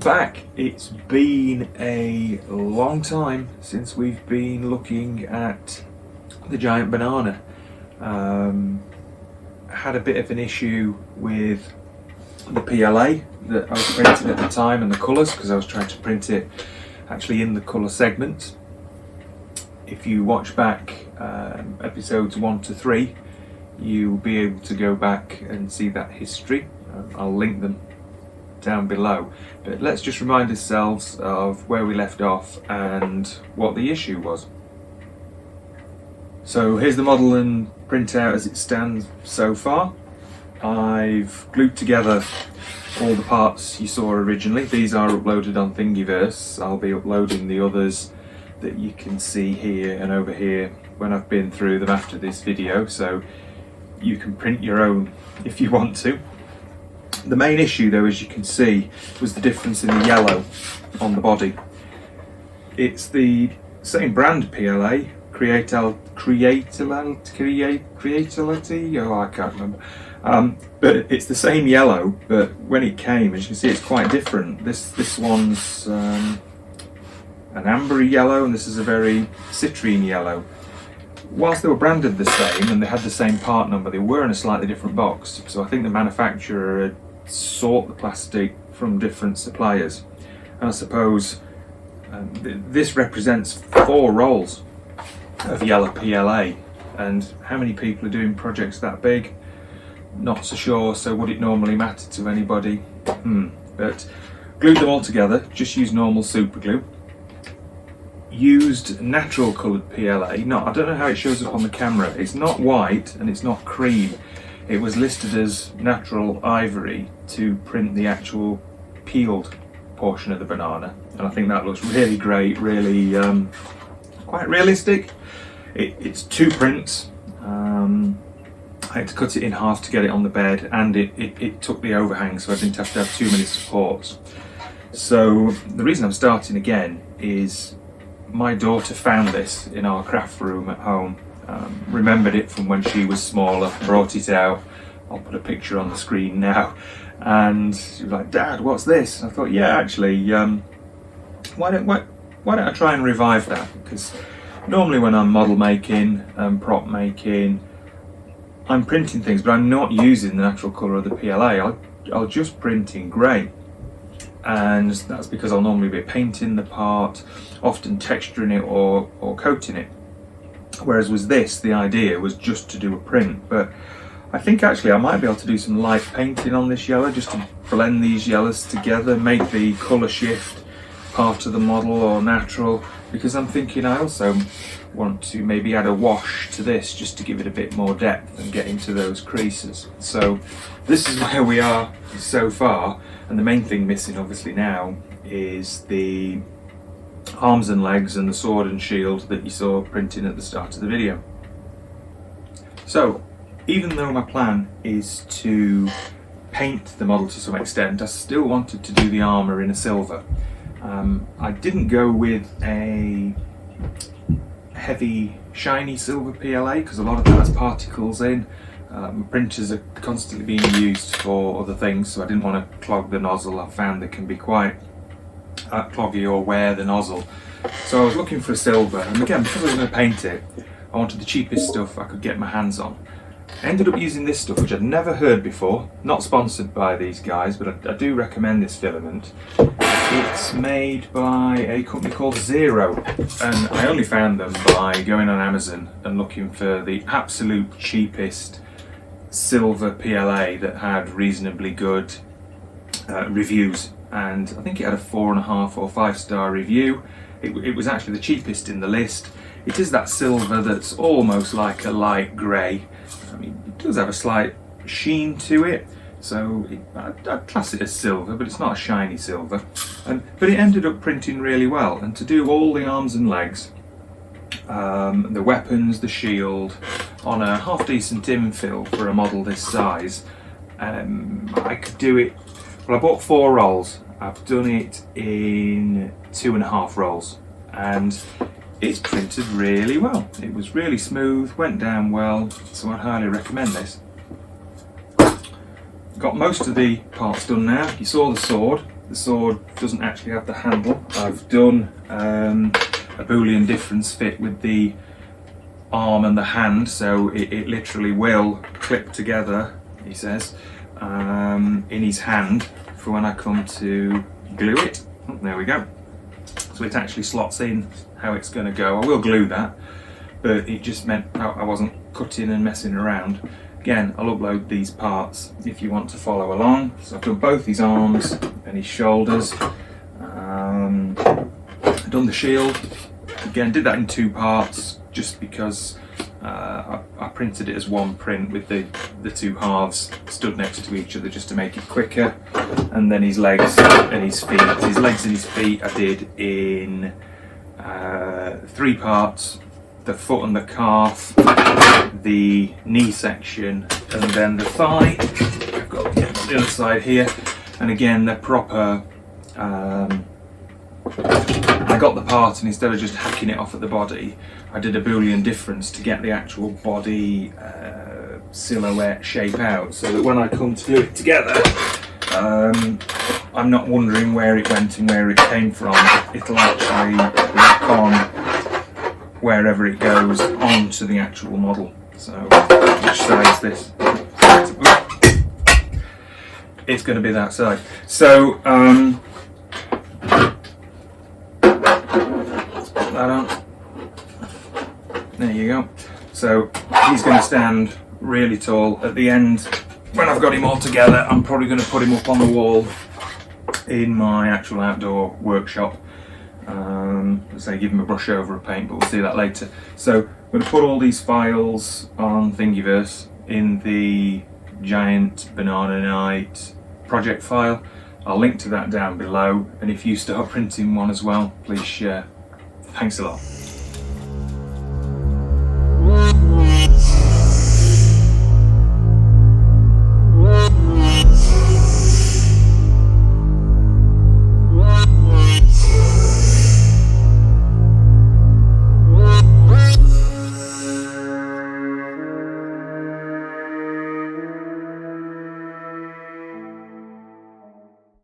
back. It's been a long time since we've been looking at the giant banana. Had a bit of an issue with the PLA that I was printing at the time and the colours, because I was trying to print it actually in the colour segment. If you watch back episodes 1 to 3, you'll be able to go back and see that history. I'll link them down below, but let's just remind ourselves of where we left off and what the issue was. So here's the model and printout as it stands so far. I've glued together all the parts you saw originally. These are uploaded on Thingiverse. I'll be uploading the others that you can see here and over here when I've been through them after this video, so you can print your own if you want to. The main issue though, as you can see, was the difference in the yellow on the body. It's the same brand PLA, Creatility, oh I can't remember. But it's the same yellow, but when it came, as you can see, it's quite different. This one's an ambery yellow, and this is a very citrine yellow. Whilst they were branded the same and they had the same part number, they were in a slightly different box. So I think the manufacturer had sought the plastic from different suppliers. And I suppose this represents 4 rolls of yellow PLA. And how many people are doing projects that big? Not so sure. So would it normally matter to anybody? But glued them all together, just use normal super glue. Used natural coloured PLA. No, I don't know how it shows up on the camera. It's not white and it's not cream. It was listed as natural ivory to print the actual peeled portion of the banana, and I think that looks really great, really quite realistic. It's 2 prints. I had to cut it in half to get it on the bed, and it took the overhang, so I didn't have to have too many supports. So the reason I'm starting again is my daughter found this in our craft room at home, remembered it from when she was smaller, brought it out. I'll put a picture on the screen now, and she was like, "Dad, what's this?" And I thought, yeah, actually, why don't I try and revive that? Because normally when I'm model making and prop making, I'm printing things, but I'm not using the natural colour of the PLA. I'll just print in grey. And that's because I'll normally be painting the part, often texturing it or coating it. Whereas with this, the idea was just to do a print. But I think actually I might be able to do some light painting on this yellow, just to blend these yellows together, make the colour shift part of the model or natural, because I'm thinking I also want to maybe add a wash to this just to give it a bit more depth and get into those creases. So this is where we are so far. And the main thing missing obviously now is the arms and legs and the sword and shield that you saw printing at the start of the video. So even though my plan is to paint the model to some extent, I still wanted to do the armour in a silver. I didn't go with a heavy shiny silver PLA because a lot of that has particles in. Printers are constantly being used for other things, so I didn't want to clog the nozzle. I found they can be quite cloggy or wear the nozzle. So I was looking for a silver, and again, because I was going to paint it, I wanted the cheapest stuff I could get my hands on. I ended up using this stuff, which I'd never heard before. Not sponsored by these guys, but I do recommend this filament. It's made by a company called Zero, and I only found them by going on Amazon and looking for the absolute cheapest silver PLA that had reasonably good reviews, and I think it had a 4.5 or 5-star review. It was actually the cheapest in the list. It is that silver that's almost like a light grey. I mean, it does have a slight sheen to it, so I'd class it as silver, but it's not a shiny silver. But it ended up printing really well, and to do all the arms and legs, the weapons, the shield, on a half-decent infill for a model this size, I could do it. Well, I bought 4 rolls. I've done it in 2.5 rolls, and it's printed really well. It was really smooth, went down well, so I highly recommend this. Got most of the parts done now. You saw the sword. the sword doesn't actually have the handle. I've done a Boolean difference fit with the arm and the hand, so it literally will clip together, he says, in his hand for when I come to glue it. Oh, there we go. So it actually slots in how it's going to go. I will glue that, but it just meant I wasn't cutting and messing around. Again, I'll upload these parts if you want to follow along. So I've done both his arms and his shoulders. I've done the shield. Again, did that in 2 parts just because I printed it as one print with the 2 halves stood next to each other just to make it quicker. And then his legs and his feet. His legs and his feet I did in 3 parts. The foot and the calf, the knee section, and then the thigh. I've got the other side here, and again they're proper. I got the part, and instead of just hacking it off at the body, I did a Boolean difference to get the actual body silhouette shape out, so that when I come to glue it together, I'm not wondering where it went and where it came from. It'll actually lock on wherever it goes onto the actual model. So, which side is this? It's going to be that side. So, let's put that on. There you go. So, he's going to stand really tall. At the end, when I've got him all together, I'm probably going to put him up on the wall in my actual outdoor workshop. Say give him a brush over a paint, but we'll see that later. So I'm going to put all these files on Thingiverse in the giant Banana Night project file. I'll link to that down below, and if you start printing one as well, please share. Thanks a lot.